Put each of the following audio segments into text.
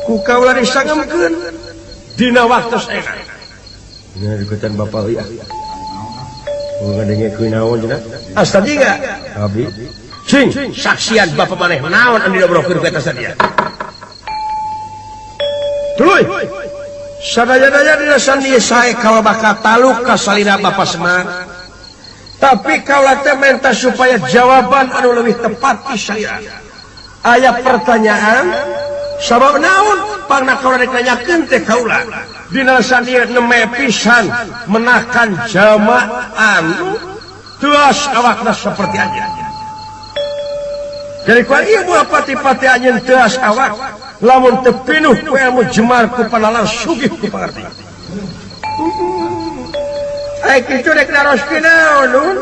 ku kaula disangemkeun dina waktu saena. Nya dikutan Bapak ya. Ngadenge kunaon cenah? Astaga. Abi. Cing, saksian Bapak maneh naon anu dibrokeun ka eta sadia. Tuluy. Sadaya-daya dina sandieu sae kaula bakal taluk ka salira Bapak Semar. Tapi kaula teh minta supaya jawaban anu leuwih tepat ti saya. Aya pertanyaan sabab naon pangna kaula rek nanyakeun teh kaula. Dina sandieu neme pisan menakan jama anu tuas awakna seperti anjeun. Jadi kual ieu moal pati-pati anjeun tuas awak lamun teu pinuh ku ilmu jemar ku panalar sugih ku pangarti. Ai kitu rek naroskeun naon?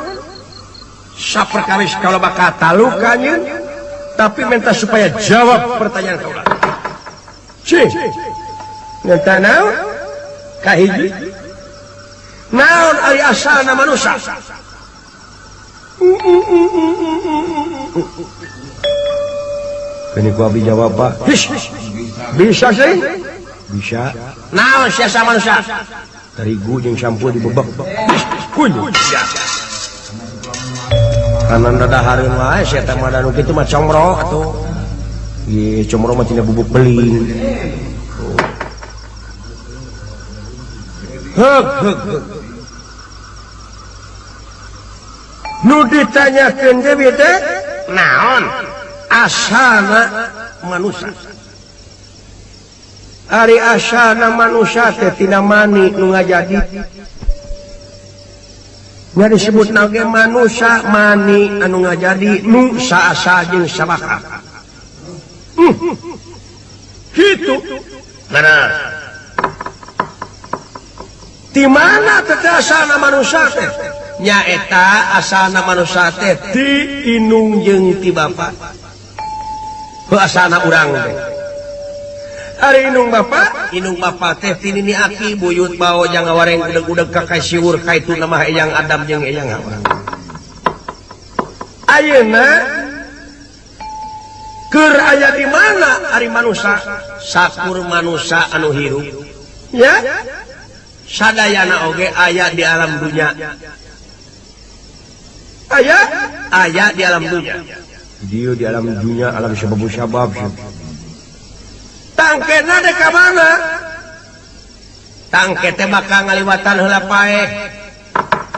Saperkawis kalau bakal taluk ka anjeun tapi minta supaya jawab pertanyaan kaula. Cing. Ngenta naon? Kahiji. Naon ari asalna manusia? Kini ku abi jawab Pak. Bisa sih? Bisa. Naon siasa manusia? Terigu jeung sampul dibebek. Kunyu. Kanan dadahareun wae sia teh mah anu kitu mah comro atuh. Ieu comro mah tina bubuk beling. Hek. Nu ditanyakeun ge teh naon? Asalna manusia. Ari asalna manusia teh tina mani nu ngajadi. Nya disebut nage manusia mani anu ngajadi nu saasa jeung sabaka. Kitu. Benar. Di mana teh asalna manusia teh? Nya eta asalna manusia teh ti inung jeung ti bapa. Asalna urang teh. Ari inung bapa teh ti nini aki buyut bawa jang ngawareng udeg-udeg ka kasiur kaitu nama eyang Adam jeung eyang Hawa. Ayeuna keur aya di mana ari manusia? Sakur manusia anu hirup. Ya? Sadayana oge aya di alam dunya. Aya di alam dunya. Dia di alam dunya alam sabab-sabab. Tangkena dek ka mana? Tangke teh bakal ngaliwatan heula paeh.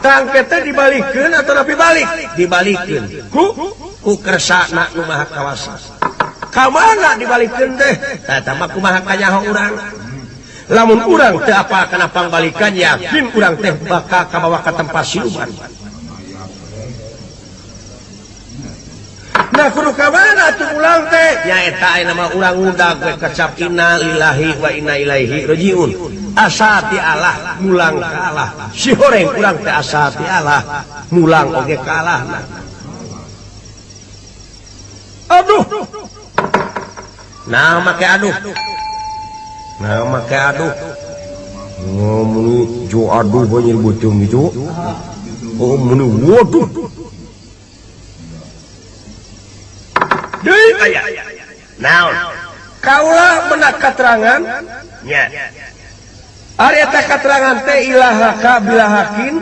Tangke teh dibalikeun atau napi balik? Dibalikeun. Ku kersana nu maha kawasa. Ka mana dibalikeun teh? Tah mah kumaha kanyaho urang. Lamun urang teh apa kana pangbalikan yakin urang teh bakal kabawa ka tempat siluman. Nah kudu ka mana atuh ulang teh? Nya eta aya nama urang ngudag we kecap inna lillahi wa inna ilaihi rajiun. Asa ti Allah mulang ka Allah. Si horeng urang teh asa ti Allah mulang oge ka Allahna. Aduh. Nah make aduh. Ngomong jo aduh banyak bocong itu. Oh muni waduh. Deui aya. Naon? Kaula menak katerangan nya. Ari eta katerangan teh ilahaka bilahakin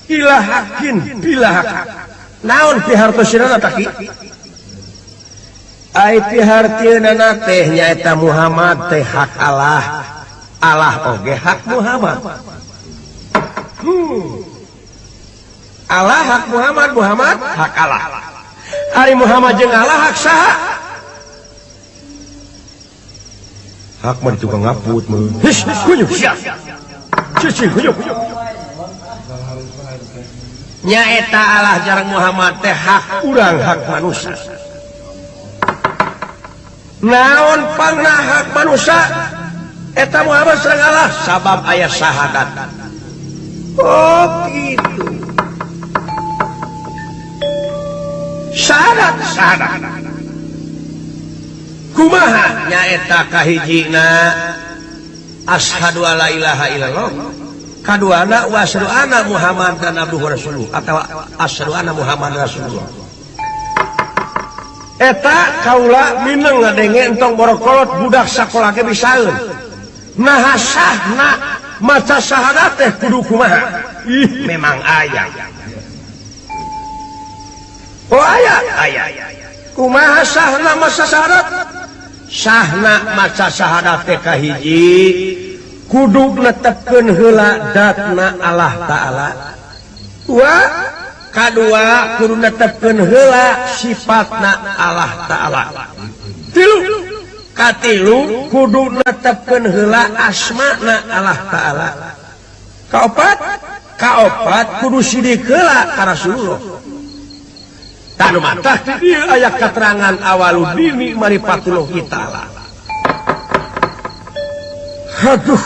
ilahakin bilahaka. Naon pihartosina tah ki? Ai pihartieunana teh nyaeta Muhammad teh hak Allah. Allah oge hak Muhammad. Allah hak Muhammad, Muhammad hak Allah. Ari Muhammad jeung Allah hak saha? Hak mah tukang ngaput mah. His, kunyu sia. Cicing kunyu. Nya eta Allah jarang Muhammad teh hak urang hak manusia. Naon pangna hak manusia? Eta Muhammad sareng Allah sabab aya syahadat. Oh gitu. Syahadat. Kumaha nyaeta kahijina asyhadu alla ilaha illallah, kaduana wa asyhadu anna Muhammadan abduhu rasuluh atau asyhadu anna Muhammadan rasulullah. eta kaula mineng ngadenge entong borokolot budak sakola ge bisaeun nah sahna maca syahadat teh kudu kumaha memang aya oh aya kumaha sahna maca syahadat sahna maca syahadat teh kahiji kudu netepkeun heula datna Allah Ta'ala kadua kudu netepkeun heula sifatna Allah Ta'ala katilu kudu netepkeun heula asmana Allah Ta'ala kaopat kudu sidik heula ka Rasulullah tanu mata dieu aya katerangan awaludini marifatullah ta'ala aduh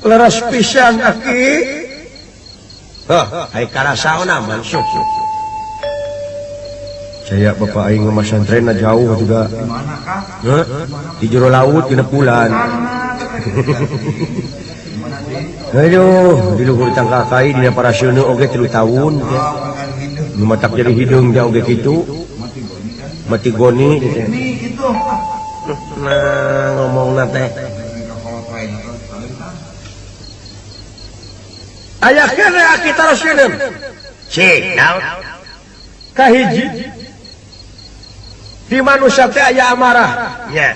leres pisan aki hai karasaona mansuk saya bapak aing mah santren jauh juga di jero laut dina bulan aduh di luhur tangkakai dina paraseuna oge 3 tahun nu matak jadi hidung jauh oge kitu mati goni nah ngomongna teh aya kene kita raseuneun cina kahiji di manusia teh aya amarah nya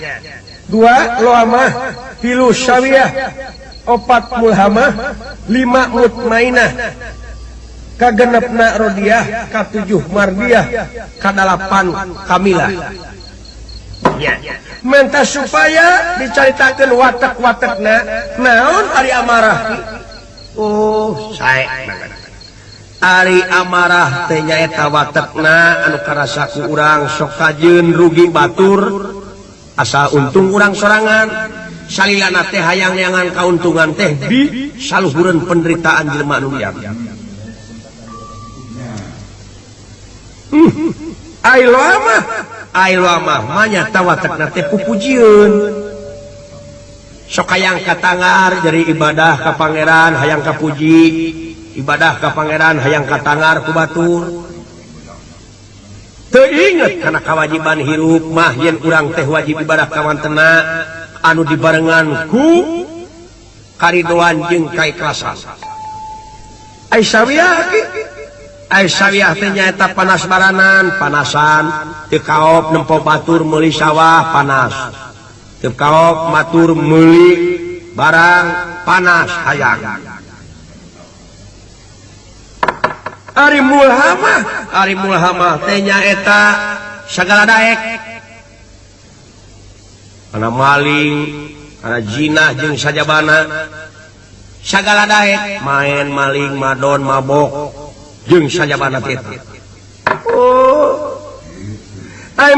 2 loamah 3 syawiyah 4 mulhamah 5 mutmainah kagenepna rodiyah ka7 mardiyah ka8 kamilah menta supaya dicaritakeun watek-watekna naon ari amarah oh sae ari amarah teh nyaeta watekna anu karasa ku urang sok kajeun rugi batur asal untung urang sorangan salilana teh hayang-hayangan kauntungan teh di saluhureun penderitaan jelema anu liar ai lama manya tawatekna teh pupujieun sok hayang katangar jadi ibadah ka pangeran hayang kapuji ibadah ka pangeran hayang katangar ku batur teu inget kana kewajiban hirup mah yen urang teh wajib ibadah ka wantena anu dibarengan ku karidoan jeung kaikhlasan Aisyawiyah teh nyaeta panas baranan panasan teu kaop nempo batur meuli sawah panas teu kaop matur meuli barang panas hayang ari mulhamah teh nyaeta sagala daek kana maling kana jinah jeung sajabana sagala daek main maling madon mabok jeung sajabana teh oh ai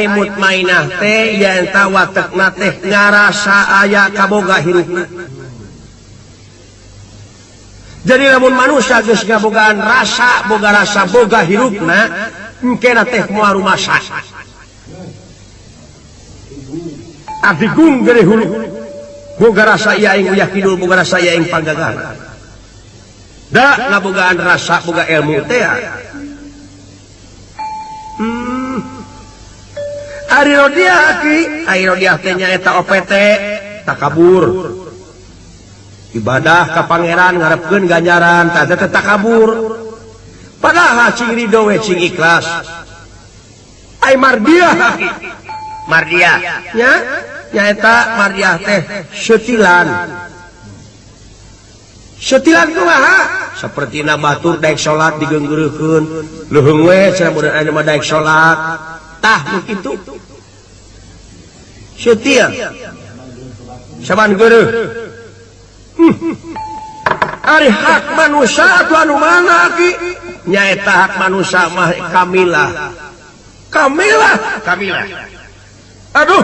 mutmainah teh yen tawatekna teh ngarasa aya kaboga hirupna jadi lamun manusia geus ngabogaan rasa boga hirupna engkena teh moal rumasa abdi gung geureum hulu boga rasa ieu aing uyah kidul boga rasa ieu aing panggagana da ngabogaan rasa boga ilmu teh ari rodiah teh nyaeta OPT takabur ibadah ka pangeran ngarepkeun ganjaran tah teh takabur padahal cing ridho we cing ikhlas ai mardiyah nya nyaeta mardiyah teh setilan kumaha sapertina batur daek salat digeunggeureukkeun leuheung we cenah budak aya mah daek salat tah nu kitu setia saban geureuh ari hak manusia atuh anu mana ki nyaeta hak manusia mah kamilah aduh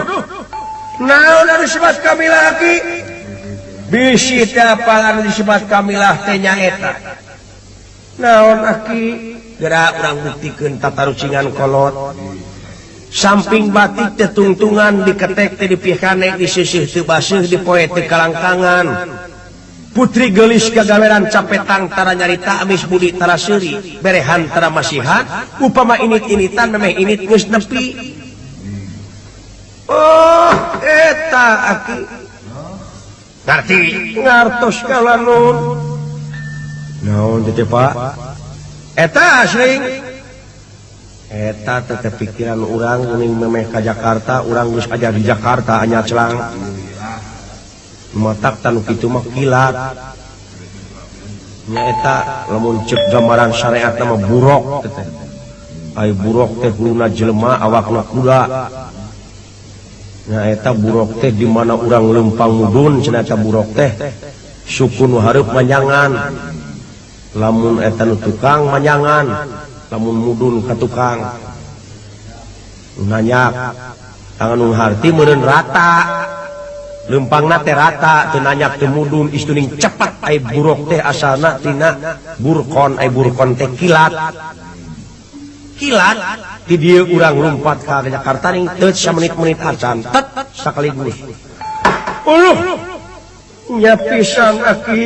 naon anu disebut kamilah ki bisi teh apalan disebut kamilah teh nyaeta naon aki geura urang buktikeun tatarucingan kolot samping batik teh tungtungan diketek teh dipihkane disisih teu baseuh dipoe teh kalangkangan putri gelis gagaweran capetang tara nyarita amis budi tara seuri berehan tara masihan upama init-initan memeh init geus nepi. Oh eta aki ngarti ngartos kaula nun naon teh Pak eta asring eta teh pikiran urang geuning memeh ka Jakarta urang geus aja di Jakarta anya celang matak tanu kitu mah kilat nya eta lamun ceuk gambaran syariat nama burok teh ai burok teh huluna jelema awakna kuda nya eta burok teh di mana urang lempang mudun cenah eta burok teh suku nu hareup manyangan lamun eta nu tukang manyangan lamun mudun ka tukang nanyak tangan nu harti meureun rata lempangna teh rata teu nanyak teu mudun istuning cepat ai burok teh asalna tina burkon ai burkon teh kilat di dieu urang lumpat ka Jakarta ning teu samenit-menit acan tet sakaligus nya pisan aki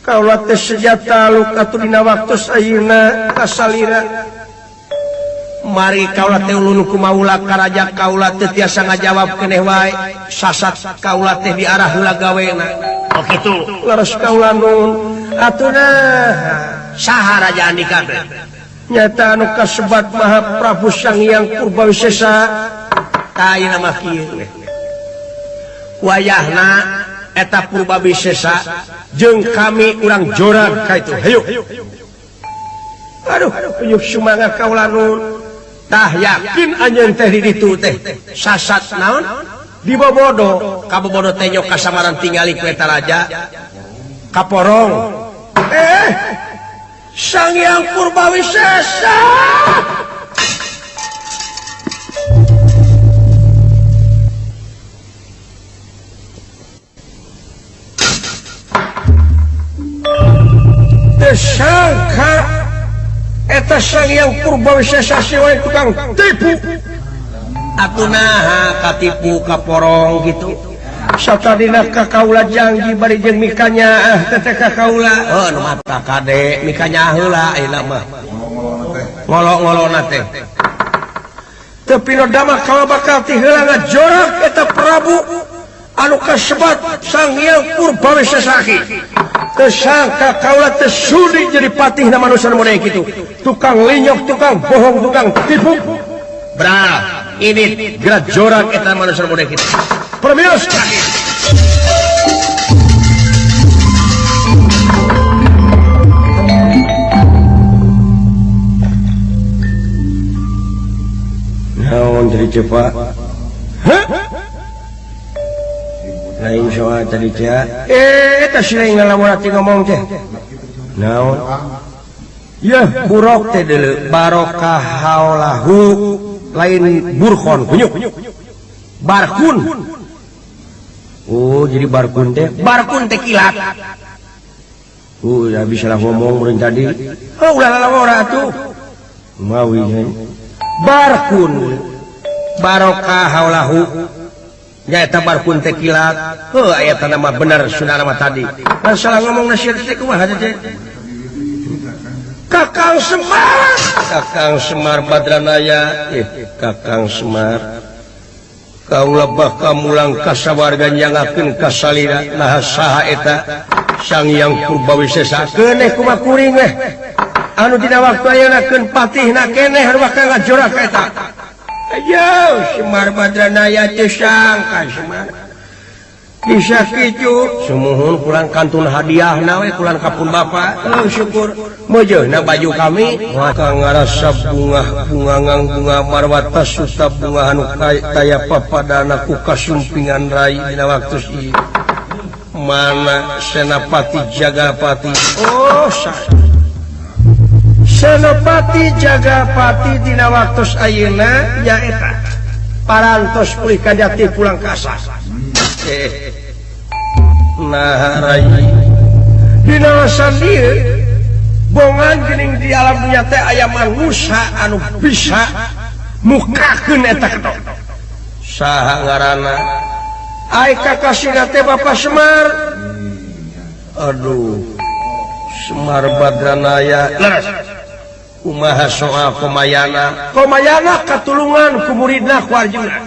kaula teh sejata luka tu dina waktu ayeuna kasalira mari kaula teh ulun ku maula karaja kaula teh tiasa ngajawab keneh wae sasat kaula teh di arah heula gawena oh kitu laras kaula nun atuna saha raja andika teh nyata anu kasebat Maha Prabu Sang Hyang Purbawisesa ta ayeuna mah kieu wayahna eta Purbawisesa jeung kami urang jorag ka itu hayu aduh uyuh sumangat kaula nun tah yakin anjeun teh di ditu teh sasat naon dibobodo kabobodo teh nyok kasamaran tingali ku eta raja kaporong Sang Hyang Purbawisesa tersangka eta Sang Hyang Purbawisesa siwae tukang tipu atunaha katipu kaporong gitu satadina ka kaula janji bari jeung mikanya teteh ka kaula nu mata kade mikanya heula ayeuna mah ngolo-ngolona teh teu pinodama kaula bakal ti heula ngajorak eta Prabu anu kasebat Sang Hyang Purbawisesa tersangka kaula teh sudi jadi patihna manusia model kitu tukang linyok tukang bohong tukang tipu bra ini gerak jorak eta manusia model kitu permios naon jadi cepat lain soal tadi teh eta sering ngalamun ati ngomong teh naon ya burok teh deuleu barokah haulahu lain burkon kunyuk barkun oh jadi barkun teh kilat ya bisa lah ngomong meureun tadi ulah ora atuh mawi barkun barokah haulahu nya eta barkun teh kilat aya tanda mah bener sunah nama tadi dan salah ngomong nasihat teh kumaha teh Kakang Semar Badranaya Kakang Semar kaula bakal mulang kasawarga nyangakeun ka salira nah saha eta Sang Hyang Purbawisesa keneh kumaha kuring weh anu dina waktu ayeuna keun patihna keneh bakal ngajorak eta ayo Semar Badranaya teu sangka Semar bisa kitu sumuhun kurang kantun hadiahna we kurang kapun bapa syukur mojeuna baju kami maka ngarasa bunga marwata suta bunga anu kaya papadana ku kasumpingan rai dina waktu ieu mana Senapati Jagapati oh Senapati Jagapati dina waktu ayeuna nya eta parantos pulih ka jati pulang ka asa nah rai dina sandieu bongan geuning di alam dunya teh aya manusia anu bisa mukakeun eta ketok saha ngaranna ai kakasina teh Bapak Semar aduh Semar Badranaya kumaha soal Komayana katulungan ku muridna ku Arjuna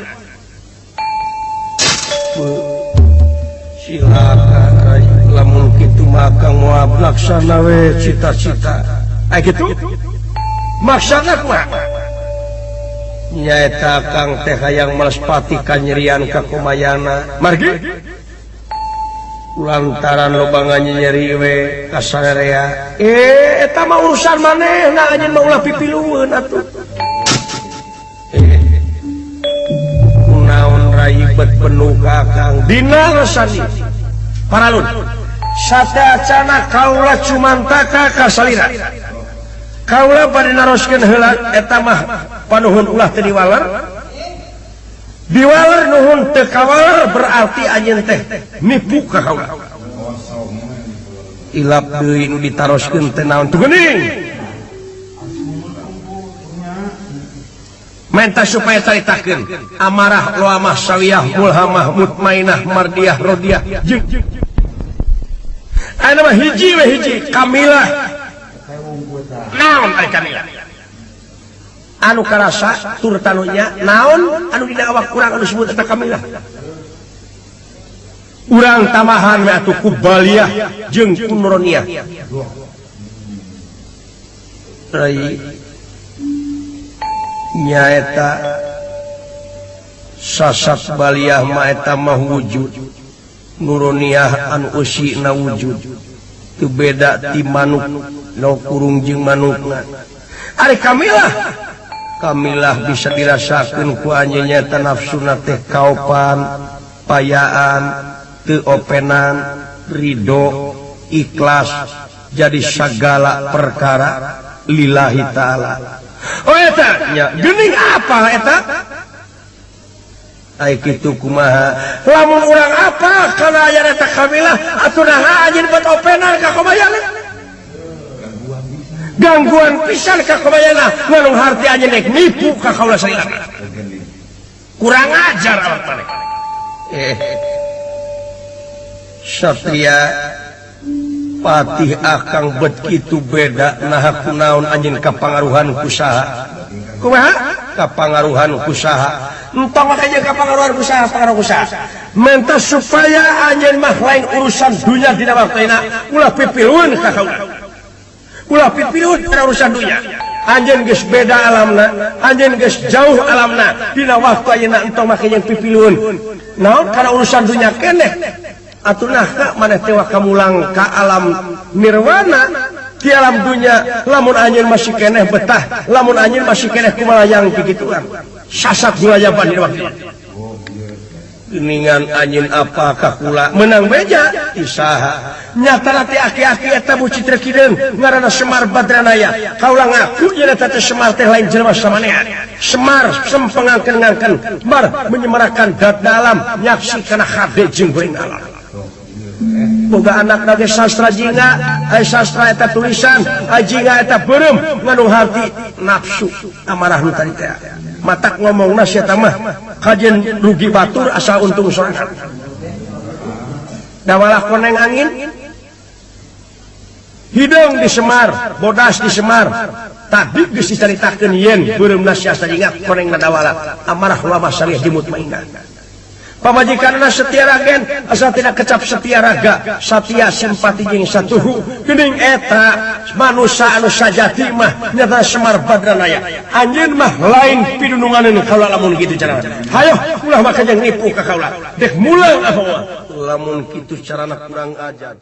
silakan lamun kitu maka moal laksana we cita-cita gitu maksana kumaha nyaeta Kang teh hayang melespati kanyerian ka Komayana margi lantaran lobangan nyeri we kasarea eta mah urusan manehna anjeun mah ulah pipilueun atuh naon raibet penuh kakang dina resani paralun satacana kaula cumantaka ka salira kaula bade naroskeun heula eta mah panuhun ulah teu diwaler diwaler nuhun teu kawaler berarti anjeun teh nipu ka kaula ilap deui nu ditaroskeun teh naon teu geuning menta supaya caritakeun amarah loamah sawiyah mulhamah mutmainah mardiyah rodiyah jeung aya mah hiji we hiji kamilah naon aya kamilah anu karasa tur tanunya naon anu dina awak urang anu disebut eta kamilah urang tamahan we atuh kubaliyah jeung kunuroniah rai nyaeta sasat baliyah mah eta mah wujud nuroniah anu usina wujud teu beda ti manuk no kurung jeung manukna ari kamilah bisa dirasakeun ku anjeun nyaeta nafsuna teh kaopan payaan teu openan ridho ikhlas jadi sagala perkara lillahi ta'ala oh eta nya geuning apa eta ai kitu kumaha lamun urang apa kana aya eta kamilah atuh naha anjeun buat openan ka komayana gangguan pisan ka komayana nganung harti anjeun dek nipu ka kaula salira kurang ajar awak maneh satria patih akang bet kitu beda naha kunaon anjeun kapangaruhan ku saha kumaha kapangaruhan ku saha entong aja kapangaruhan ku saha pangaruh ku saha menta supaya anjeun mah lain urusan dunya dina waktuina ulah pipilueun ka kaula ulah pipilueun kana urusan dunya anjeun geus beda alamna anjeun geus jauh alamna dina waktu ayeuna entong mah anjeun pipilueun naon kana urusan dunya keneh atunah ka maneh teh kamulang ka alam nirwana di alam dunya lamun anjeun masih keneh betah lamun anjeun masih keneh kumalayang kikituan sasak gulayaban di waktu geuningan anjeun apa ka kula menang beja isaha nyatana teh aki-aki eta buci trekideun ngaranna Semar Badranaya kaula ngaku yen eta teh Semar teh lain jelema samanehan Semar sempengangkeun-ngangkeun bar menyemarakan dat dalam nyaksi kana hade jeung goring alam boga anak nage sastra jinga ay sastra eta tulisan ay jinga eta beureum nganu harti nafsu amarah nu tadi teh matak ngomongna sia teh mah kajen rugi batur asa untung sorangan dawalah koneng angin hidung di Semar bodas di Semar tadi geus dicaritakeun yen beureumna sia jinga koneng dawalah amarah ulama syariah di mutmainah pamajikanna setia ragen asal tidak kecap setia raga satia simpati jeung satuhu geuning eta manusia anu sajati mah nyata Semar Badranaya anjeun mah lain pidununganeun kaula lamun kitu carana hayo ulah mah kajang nipu ka kaula dek mulang apa lamun kitu carana kurang ajar